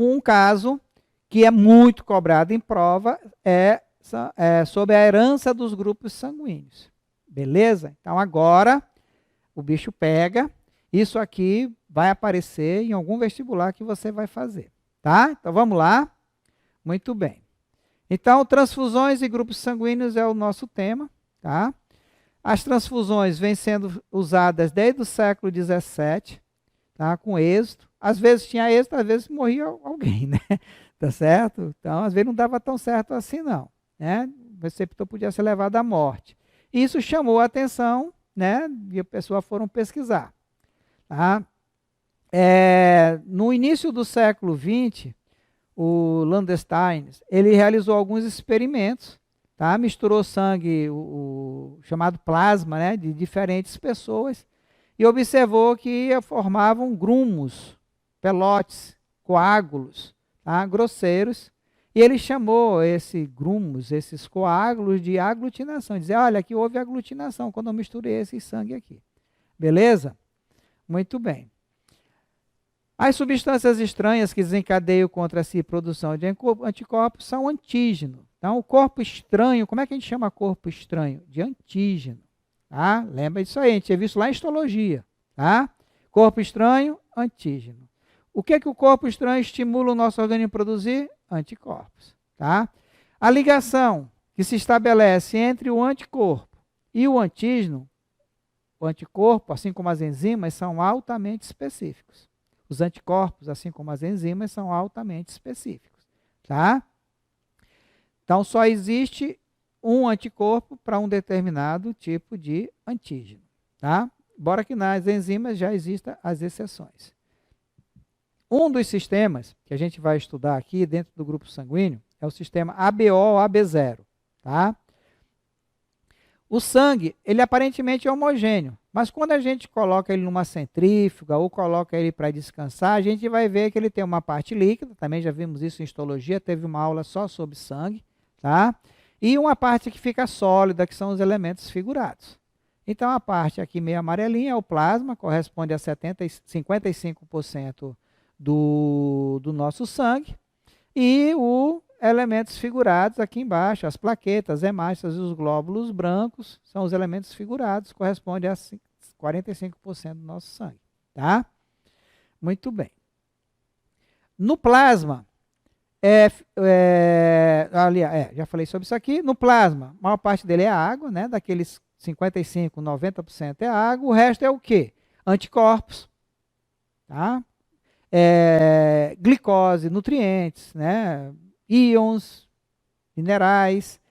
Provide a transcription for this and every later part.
Um caso que é muito cobrado em prova é sobre a herança dos grupos sanguíneos. Beleza? Então, agora, o bicho pega. Isso aqui vai aparecer em algum vestibular que você vai fazer. Tá? Então, vamos lá. Muito bem. Então, transfusões e grupos sanguíneos é o nosso tema. Tá? As transfusões vêm sendo usadas desde o século XVII, tá? Com êxito. Às vezes tinha êxito, às vezes morria alguém, né? Tá certo? Então, às vezes não dava tão certo assim, não. Né? O receptor podia ser levado à morte. Isso chamou a atenção, né? E a pessoa foram pesquisar. Tá? No início do século XX, o Landestein, ele realizou alguns experimentos, tá? Misturou sangue, o chamado plasma, né? De diferentes pessoas, e observou que formavam grumos, pelotes, coágulos, tá? Grosseiros, e ele chamou esses grumos, esses coágulos, de aglutinação. Dizia, olha, aqui houve aglutinação quando eu misturei esse sangue aqui. Beleza? Muito bem. As substâncias estranhas que desencadeiam contra si a produção de anticorpos são antígenos. Então, o corpo estranho, como é que a gente chama corpo estranho? De antígeno. Tá? Lembra disso aí, a gente tinha visto lá em histologia. Tá? Corpo estranho, antígeno. O que o corpo estranho estimula o nosso organismo a produzir? Anticorpos. Tá? A ligação que se estabelece entre o anticorpo e o antígeno, o anticorpo, assim como as enzimas, são altamente específicos. Os anticorpos, assim como as enzimas, são altamente específicos. Tá? Então, só existe um anticorpo para um determinado tipo de antígeno. Tá? Embora que nas enzimas já existam as exceções. Um dos sistemas que a gente vai estudar aqui dentro do grupo sanguíneo é o sistema ABO ou AB0. Tá? O sangue, ele aparentemente é homogêneo, mas quando a gente coloca ele numa centrífuga ou coloca ele para descansar, a gente vai ver que ele tem uma parte líquida, também já vimos isso em histologia, teve uma aula só sobre sangue, tá? E uma parte que fica sólida, que são os elementos figurados. Então, a parte aqui meio amarelinha é o plasma, corresponde a 55% do nosso sangue, e os elementos figurados aqui embaixo, as plaquetas, hemácias e os glóbulos brancos, são os elementos figurados, corresponde a 45% do nosso sangue. Tá? Muito bem. No plasma, já falei sobre isso aqui, no plasma, a maior parte dele é água, né? Daqueles 55%, 90% é água, o resto é o quê? Anticorpos, tá? Glicose, nutrientes, né? Íons, minerais,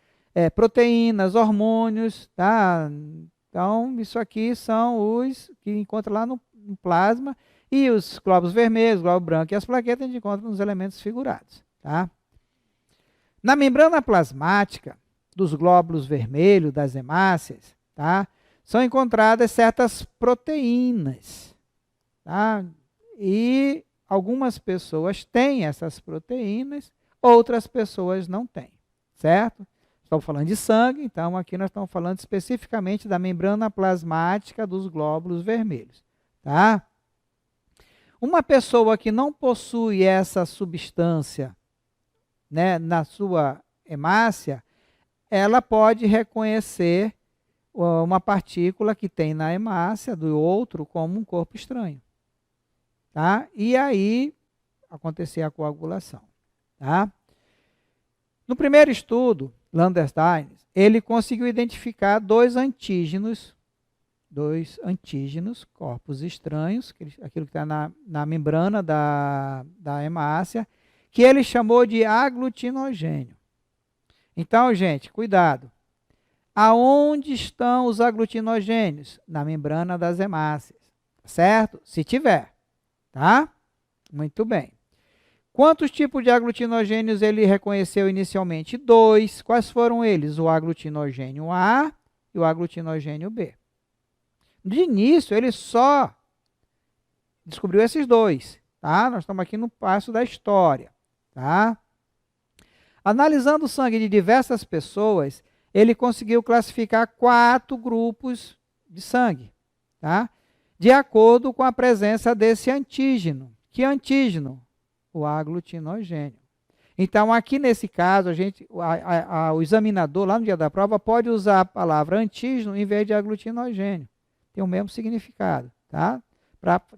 proteínas, hormônios, tá? Então, isso aqui são os que encontra lá no plasma, e os glóbulos vermelhos, glóbulo branco e as plaquetas a gente encontra nos elementos figurados, tá? Na membrana plasmática dos glóbulos vermelhos, das hemácias, tá? São encontradas certas proteínas, tá? E algumas pessoas têm essas proteínas, outras pessoas não têm, certo? Estamos falando de sangue, então aqui nós estamos falando especificamente da membrana plasmática dos glóbulos vermelhos, tá? Uma pessoa que não possui essa substância, né, na sua hemácia, ela pode reconhecer uma partícula que tem na hemácia do outro como um corpo estranho, tá? E aí acontecer a coagulação, tá? No primeiro estudo, Landestein, ele conseguiu identificar dois antígenos, corpos estranhos, aquilo que está na membrana da hemácia, que ele chamou de aglutinogênio. Então, gente, cuidado. Aonde estão os aglutinogênios? Na membrana das hemácias, certo? Se tiver, tá? Muito bem. Quantos tipos de aglutinogênios ele reconheceu inicialmente? 2. Quais foram eles? O aglutinogênio A e o aglutinogênio B. De início, ele só descobriu esses 2. Tá? Nós estamos aqui no passo da história. Tá? Analisando o sangue de diversas pessoas, ele conseguiu classificar 4 grupos de sangue, tá? De acordo com a presença desse antígeno. Que antígeno? o aglutinogênio. Então, aqui nesse caso, o examinador, lá no dia da prova, pode usar a palavra antígeno em vez de aglutinogênio. Tem o mesmo significado, tá?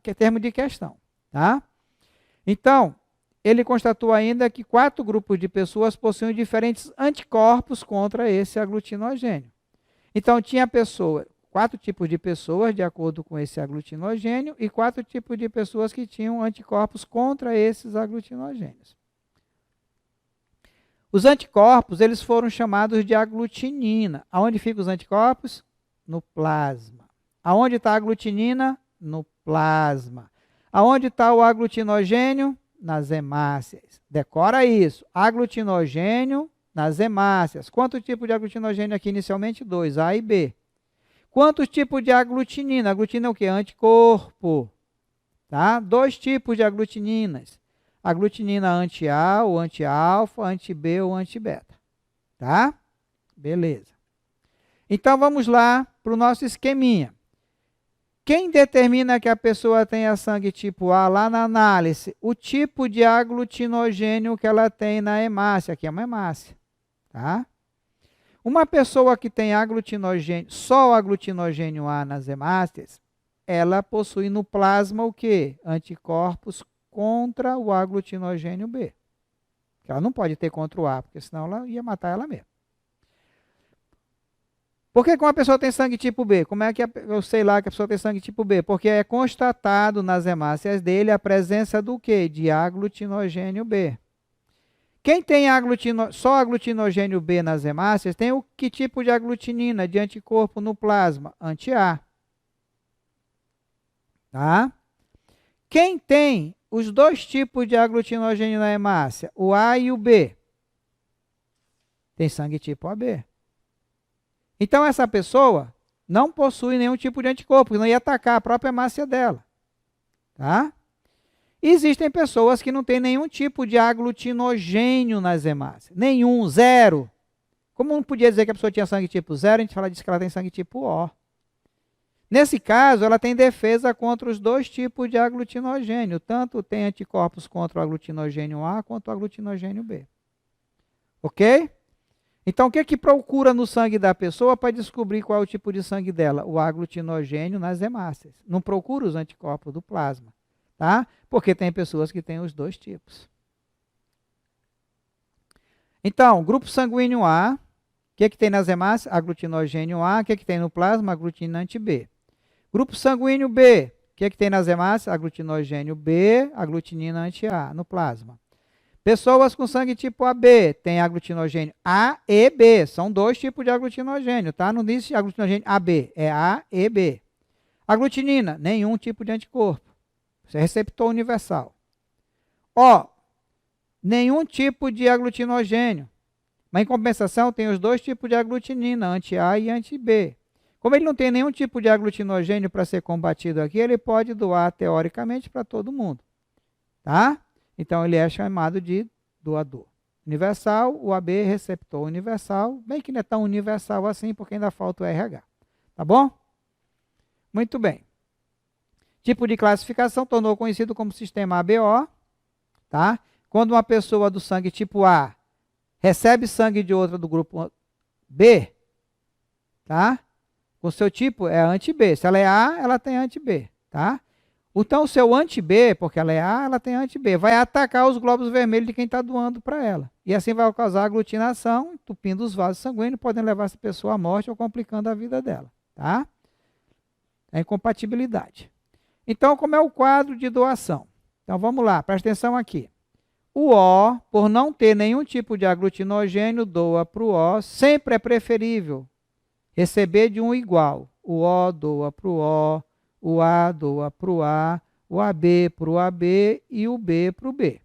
Que é termo de questão, tá? Então, ele constatou ainda que 4 grupos de pessoas possuem diferentes anticorpos contra esse aglutinogênio. Então, tinha 4 tipos de pessoas, de acordo com esse aglutinogênio, e 4 tipos de pessoas que tinham anticorpos contra esses aglutinogênios. Os anticorpos, eles foram chamados de aglutinina. Aonde ficam os anticorpos? No plasma. Aonde está a aglutinina? No plasma. Aonde está o aglutinogênio? Nas hemácias. Decora isso. Aglutinogênio nas hemácias. Quantos tipos de aglutinogênio aqui inicialmente? 2, A e B. Quantos tipos de aglutinina? Aglutina é o quê? Anticorpo. Tá? 2 tipos de aglutininas. Aglutinina anti-A ou anti-alfa, anti-B ou anti-beta. Tá? Beleza. Então, vamos lá para o nosso esqueminha. Quem determina que a pessoa tenha sangue tipo A lá na análise? O tipo de aglutinogênio que ela tem na hemácia. Aqui é uma hemácia. Tá? Uma pessoa que tem aglutinogênio, só aglutinogênio A nas hemácias, ela possui no plasma o quê? Anticorpos contra o aglutinogênio B. Ela não pode ter contra o A, porque senão ela ia matar ela mesma. Por que uma pessoa tem sangue tipo B? Como é que eu sei lá que a pessoa tem sangue tipo B? Porque é constatado nas hemácias dele a presença do quê? De aglutinogênio B. Quem tem só aglutinogênio B nas hemácias, tem que tipo de aglutinina, de anticorpo no plasma? Anti-A. Tá? Quem tem os 2 tipos de aglutinogênio na hemácia, o A e o B, tem sangue tipo AB. Então, essa pessoa não possui nenhum tipo de anticorpo, não ia atacar a própria hemácia dela. Tá? Existem pessoas que não têm nenhum tipo de aglutinogênio nas hemácias. Nenhum, 0. Como não podia dizer que a pessoa tinha sangue tipo 0, a gente diz que ela tem sangue tipo O. Nesse caso, ela tem defesa contra os 2 tipos de aglutinogênio. Tanto tem anticorpos contra o aglutinogênio A quanto o aglutinogênio B. Ok? Então, o que procura no sangue da pessoa para descobrir qual é o tipo de sangue dela? O aglutinogênio nas hemácias. Não procura os anticorpos do plasma. Tá? Porque tem pessoas que têm os 2 tipos. Então, grupo sanguíneo A, o que tem nas hemácias? Aglutinogênio A. O que tem no plasma? Aglutinina anti-B. Grupo sanguíneo B, o que tem nas hemácias? Aglutinogênio B, aglutinina anti-A no plasma. Pessoas com sangue tipo AB, tem aglutinogênio A e B, são 2 tipos de aglutinogênio, tá? Não diz aglutinogênio AB, é A e B. Aglutinina, nenhum tipo de anticorpo. Você é receptor universal. O, nenhum tipo de aglutinogênio. Mas em compensação tem os 2 tipos de aglutinina, anti-A e anti-B. Como ele não tem nenhum tipo de aglutinogênio para ser combatido aqui, ele pode doar teoricamente para todo mundo. Tá? Então ele é chamado de doador universal, o AB receptor universal, bem que não é tão universal assim, porque ainda falta o RH. Tá bom? Muito bem. Tipo de classificação tornou conhecido como sistema ABO. Tá? Quando uma pessoa do sangue tipo A recebe sangue de outra do grupo B, tá? O seu tipo é anti-B. Se ela é A, ela tem anti-B, tá? Então, o seu anti-B, porque ela é A, ela tem anti-B, vai atacar os glóbulos vermelhos de quem está doando para ela. E assim vai causar aglutinação, entupindo os vasos sanguíneos, podem levar essa pessoa à morte ou complicando a vida dela, tá? É incompatibilidade. Então, como é o quadro de doação? Então, vamos lá, presta atenção aqui. O O, por não ter nenhum tipo de aglutinogênio, doa para o O, sempre é preferível receber de um igual. O O doa para o A doa para o A, o AB para o AB e o B para o B.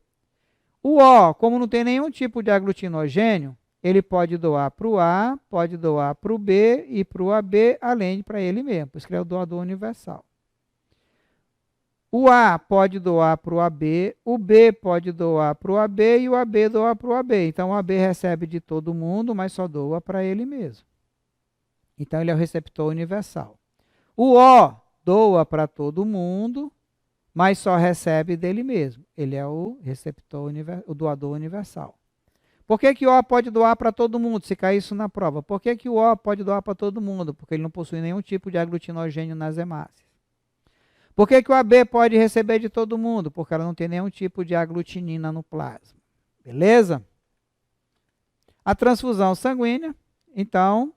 O O, como não tem nenhum tipo de aglutinogênio, ele pode doar para o A, pode doar para o B e para o AB, além de para ele mesmo, por isso que ele é o doador universal. O A pode doar para o AB, o B pode doar para o AB e o AB doa para o AB. Então, o AB recebe de todo mundo, mas só doa para ele mesmo. Então, ele é o receptor universal. O O doa para todo mundo, mas só recebe dele mesmo. Ele é o receptor, o doador universal. Por que que o O pode doar para todo mundo, se cair isso na prova? Por que que o O pode doar para todo mundo? Porque ele não possui nenhum tipo de aglutinogênio nas hemácias. Por que que o AB pode receber de todo mundo? Porque ela não tem nenhum tipo de aglutinina no plasma. Beleza? A transfusão sanguínea, então,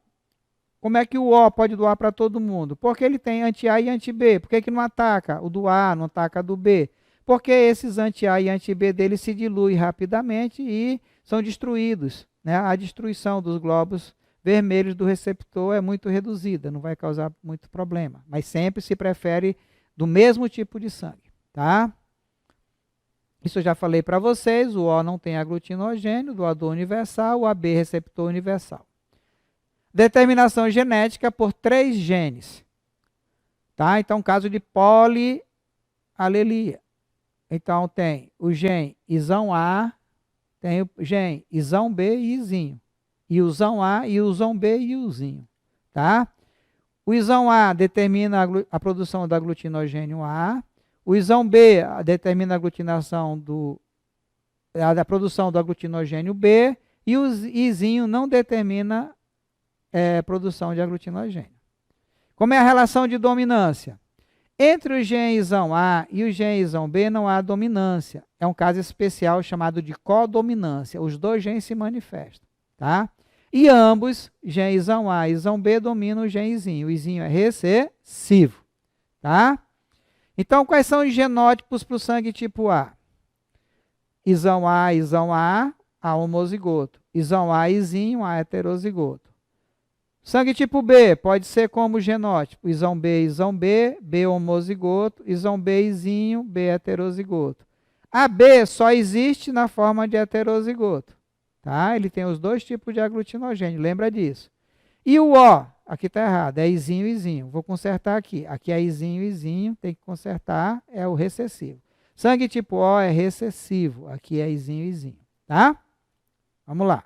como é que o O pode doar para todo mundo? Porque ele tem anti-A e anti-B. Por que que não ataca o do A, não ataca do B? Porque esses anti-A e anti-B dele se diluem rapidamente e são destruídos, né? A destruição dos glóbulos vermelhos do receptor é muito reduzida, não vai causar muito problema. Mas sempre se prefere do mesmo tipo de sangue, tá? Isso eu já falei para vocês, o O não tem aglutinogênio, doador universal, o AB receptor universal. Determinação genética por 3 genes. Tá? Então, caso de polialelia. Então, tem o gene isão A, tem o gene isão B e Izinho. Iuzão A, Iuzão B e Iuzinho. Tá? O isão A determina a produção do aglutinogênio A. O isão B determina a aglutinação a produção do aglutinogênio B. E o Izinho não determina produção de aglutinogênio. Como é a relação de dominância? Entre o genizão A e o genizão B não há dominância. É um caso especial chamado de codominância. Os dois genes se manifestam, tá? E ambos, genizão A e isão B, dominam o genizinho. O izinho é recessivo, tá? Então, quais são os genótipos para o sangue tipo A? Isão A, A homozigoto. Isão A, Izinho, A heterozigoto. Sangue tipo B pode ser como genótipo: isão B, B homozigoto, isão B, Izinho, B heterozigoto. AB só existe na forma de heterozigoto, tá? Ele tem os dois tipos de aglutinogênio, lembra disso. E o O, aqui está errado, é Izinho, Izinho. Vou consertar aqui. Aqui é Izinho, Izinho, tem que consertar, é o recessivo. Sangue tipo O é recessivo, aqui é Izinho, Izinho, tá? Vamos lá.